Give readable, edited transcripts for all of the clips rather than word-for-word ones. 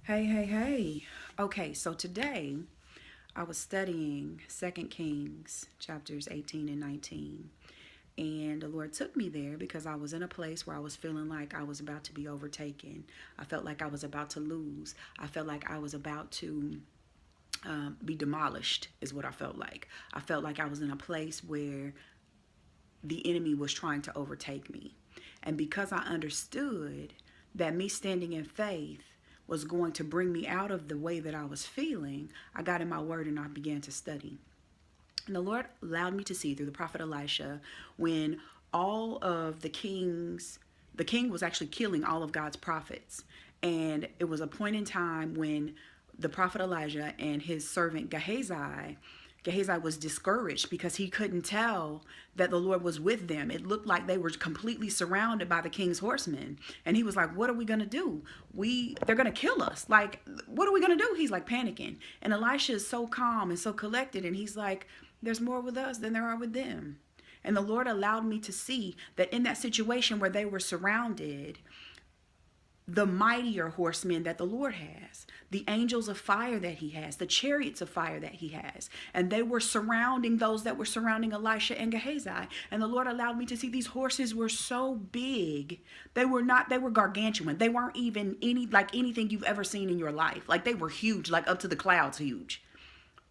Hey, hey, hey. Okay, so today I was studying Second Kings chapters 18 and 19. And the Lord took me there because I was in a place where I was feeling like I was about to be overtaken. I felt like I was about to lose. I felt like I was about to be demolished, is what I felt like. I felt like I was in a place where the enemy was trying to overtake me. And because I understood that me standing in faith was going to bring me out of the way that I was feeling, I got in my word and I began to study. And the Lord allowed me to see through the prophet Elisha when all of the king was actually killing all of God's prophets. And it was a point in time when the prophet Elijah and his servant Gehazi was discouraged because he couldn't tell that the Lord was with them. It looked like they were completely surrounded by the king's horsemen. And he was like, what are we going to do? They're going to kill us. Like, what are we going to do? He's like panicking. And Elisha is so calm and so collected. And he's like, there's more with us than there are with them. And the Lord allowed me to see that in that situation where they were surrounded, the mightier horsemen that the Lord has, the angels of fire that he has, the chariots of fire that he has. And they were surrounding those that were surrounding Elisha and Gehazi. And the Lord allowed me to see these horses were so big. They were gargantuan. They weren't even anything you've ever seen in your life. Like they were huge, like up to the clouds huge,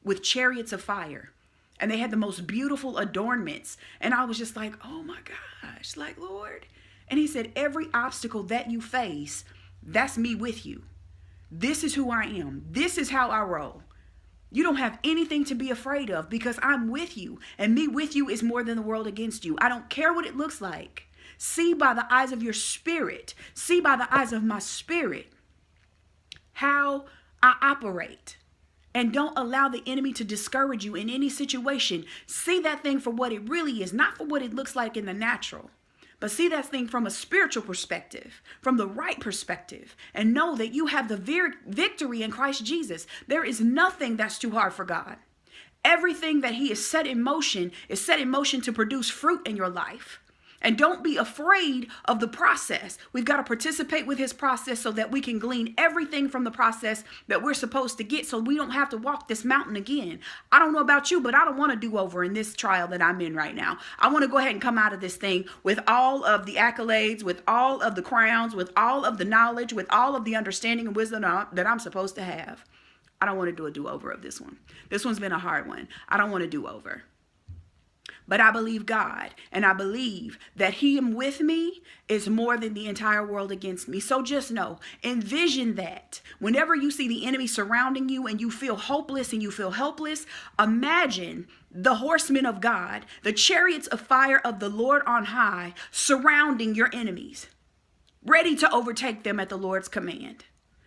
with chariots of fire. And they had the most beautiful adornments. And I was just like, oh my gosh, like Lord. And he said, every obstacle that you face, that's me with you. This is who I am. This is how I roll. You don't have anything to be afraid of because I'm with you. And me with you is more than the world against you. I don't care what it looks like. See by the eyes of your spirit. See by the eyes of my spirit how I operate. And don't allow the enemy to discourage you in any situation. See that thing for what it really is, not for what it looks like in the natural. But see that thing from a spiritual perspective, from the right perspective, and know that you have the victory in Christ Jesus. There is nothing that's too hard for God. Everything that he has set in motion is set in motion to produce fruit in your life. And don't be afraid of the process. We've got to participate with his process so that we can glean everything from the process that we're supposed to get so we don't have to walk this mountain again. I don't know about you, but I don't want to do over in this trial that I'm in right now. I want to go ahead and come out of this thing with all of the accolades, with all of the crowns, with all of the knowledge, with all of the understanding and wisdom that I'm supposed to have. I don't want to do a do-over of this one. This one's been a hard one. I don't want to do over. But I believe God, and I believe that him with me is more than the entire world against me. So just know, envision that. Whenever you see the enemy surrounding you and you feel hopeless and you feel helpless, imagine the horsemen of God, the chariots of fire of the Lord on high, surrounding your enemies, ready to overtake them at the Lord's command.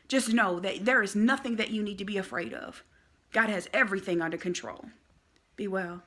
Just know that there is nothing that you need to be afraid of. God has everything under control. Be well.